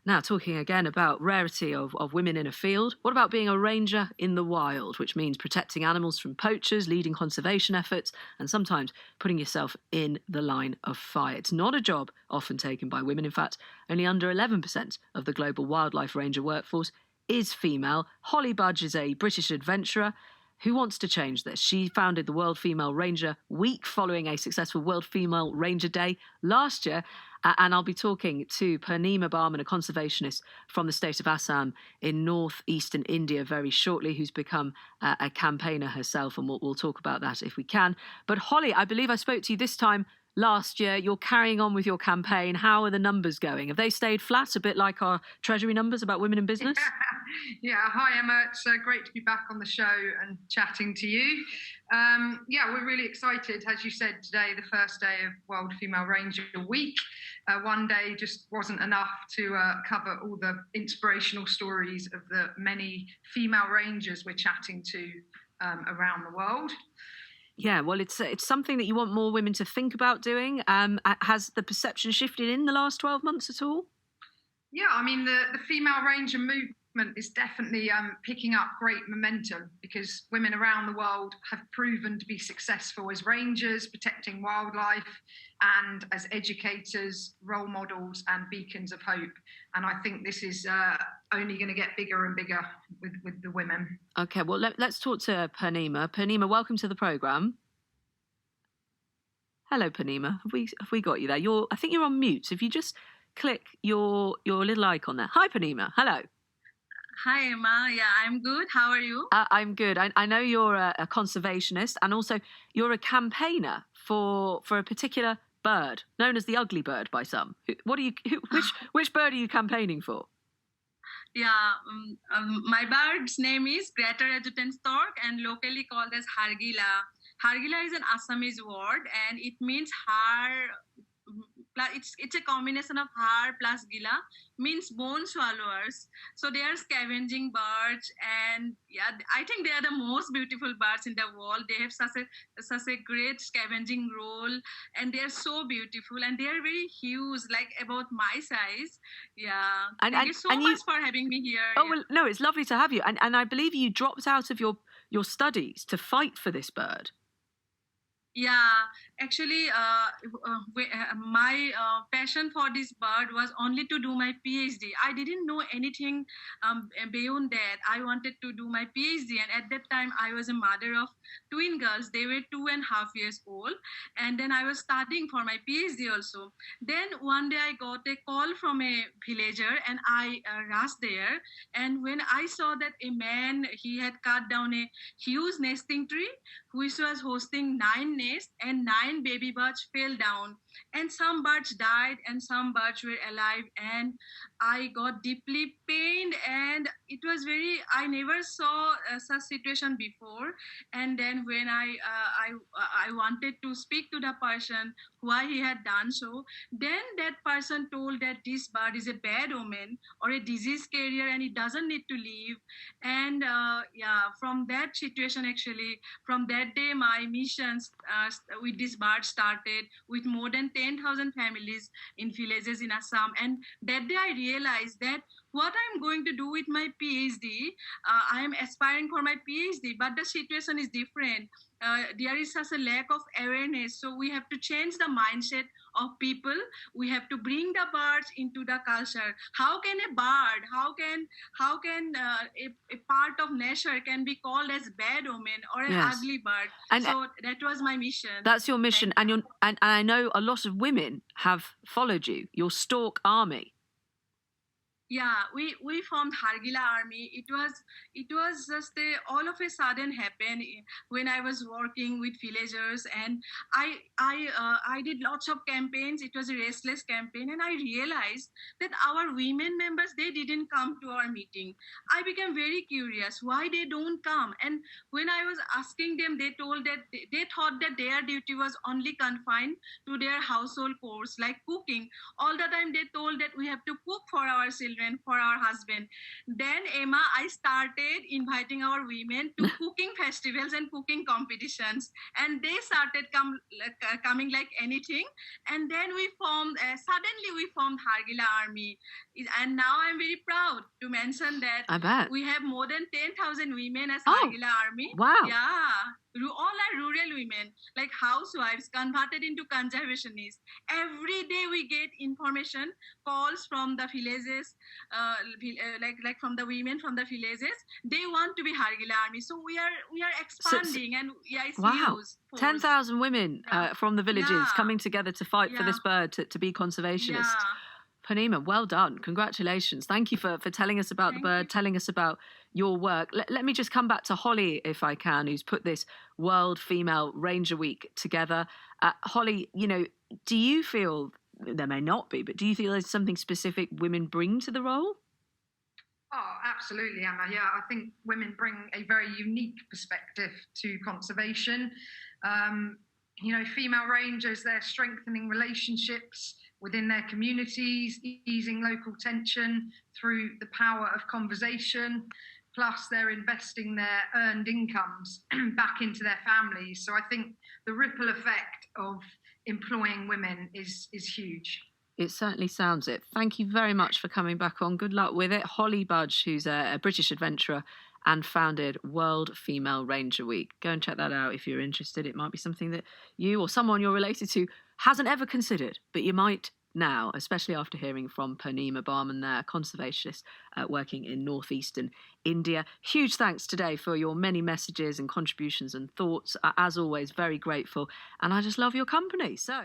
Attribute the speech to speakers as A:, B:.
A: Now, talking again about rarity of women in a field, what about being a ranger in the wild, which means protecting animals from poachers, leading conservation efforts, and sometimes putting yourself in the line of fire? It's not a job often taken by women. In fact, only under 11% of the global wildlife ranger workforce is female. Holly Budge is a British adventurer who wants to change this. She founded the World Female Ranger Week following a successful World Female Ranger Day last year. And I'll be talking to Purnima Barman, a conservationist from the state of Assam in northeastern India very shortly, who's become a campaigner herself. And we'll talk about that if we can. But Holly, I believe I spoke to you this time last year. You're carrying on with your campaign. How are the numbers going? Have they stayed flat, a bit like our Treasury numbers about women in business?
B: Yeah, hi Emma. It's great to be back on the show and chatting to you. Yeah, we're really excited. As you said, today, the first day of World Female Ranger Week. One day just wasn't enough to cover all the inspirational stories of the many female rangers we're chatting to around the world.
A: Yeah, well, it's something that you want more women to think about doing. Has the perception shifted in the last 12 months at all?
B: Yeah, I mean, the female ranger movement is definitely picking up great momentum because women around the world have proven to be successful as rangers, protecting wildlife, and as educators, role models, and beacons of hope. And I think this is only going to get bigger and bigger with the women.
A: Okay, well, let's talk to Purnima. Purnima, welcome to the programme. Hello, Purnima. Have we got you there? I think you're on mute. So if you just click your little icon there. Hi, Purnima. Hello.
C: Hi, Emma. Yeah, I'm good. How are you?
A: I'm good. I know you're a conservationist, and also you're a campaigner for a particular bird known as the ugly bird by some. Which bird are you campaigning for?
C: Yeah, my bird's name is Greater Adjutant Stork and locally called as Hargila. Hargila is an Assamese word and it means har. It's a combination of har plus gila, means bone swallowers. So they are scavenging birds, and yeah, I think they are the most beautiful birds in the world. They have such a great scavenging role, and they are so beautiful, and they are very huge, like about my size. Yeah, thank you so much for having me here.
A: Oh, well, no, it's lovely to have you, and I believe you dropped out of your studies to fight for this bird.
C: Yeah, actually, my passion for this bird was only to do my PhD. I didn't know anything beyond that. I wanted to do my PhD, and at that time, I was a mother of twin girls. They were 2.5 years old, and then I was studying for my PhD also. Then one day, I got a call from a villager, and I rushed there. And when I saw that a man, he had cut down a huge nesting tree, which was hosting 9 nests, and 9 baby birds fell down, and some birds died and some birds were alive, and I got deeply pained, and it was I never saw such situation before. And then when I wanted to speak to the person why he had done so, then that person told that this bird is a bad omen or a disease carrier and it doesn't need to live. And yeah, from that situation, actually, from that day, my missions with this bird started with more than 10,000 families in villages in Assam. And that day I realized that what I'm going to do with my PhD, I am aspiring for my PhD, but the situation is different. There is such a lack of awareness. So we have to change the mindset of people. We have to bring the birds into the culture. How can a bird, how can a part of nature can be called as bad omen or an ugly bird? And so that was my mission.
A: That's your mission, and I know a lot of women have followed you. Your Stork Army.
C: Yeah, we formed Hargila Army. It was just all of a sudden happened when I was working with villagers, and I did lots of campaigns. It was a restless campaign, and I realized that our women members, they didn't come to our meeting. I became very curious why they don't come, and when I was asking them, they told that they thought that their duty was only confined to their household chores like cooking. All the time they told that we have to cook for our children. children, for our husband. Then, Emma, I started inviting our women to cooking festivals and cooking competitions. And they started coming like anything. And then we formed, suddenly we formed Hargila Army. And now I'm very proud to mention that
A: I bet.
C: we have more than 10,000 women as
A: Oh,
C: Hargila Army.
A: wow.
C: Yeah. All are rural women, like housewives converted into conservationists. Every day we get information, calls from the villages, like from the women from the villages. They want to be Hargila Army. So we are expanding, and yeah, it's
A: wow.
C: huge.
A: 10,000 women from the villages
C: Yeah.
A: coming together to fight for this bird, to be conservationist.
C: Yeah.
A: Panima, well done. Congratulations. Thank you for telling us about the bird, telling us about your work. Let me just come back to Holly, if I can, who's put this World Female Ranger Week together. Holly, you know, do you feel, there may not be, but do you feel there's something specific women bring to the role?
B: Oh, absolutely, Emma. Yeah, I think women bring a very unique perspective to conservation. You know, female rangers, they're strengthening relationships within their communities, easing local tension through the power of conversation. Plus, they're investing their earned incomes back into their families. So I think the ripple effect of employing women is huge.
A: It certainly sounds it. Thank you very much for coming back on. Good luck with it. Holly Budge, who's a British adventurer and founded World Female Ranger Week. Go and check that out if you're interested. It might be something that you or someone you're related to hasn't ever considered, but you might now, especially after hearing from Panima Barman there, conservationist working in northeastern India. Huge thanks today for your many messages and contributions and thoughts. As always, very grateful. And I just love your company. So...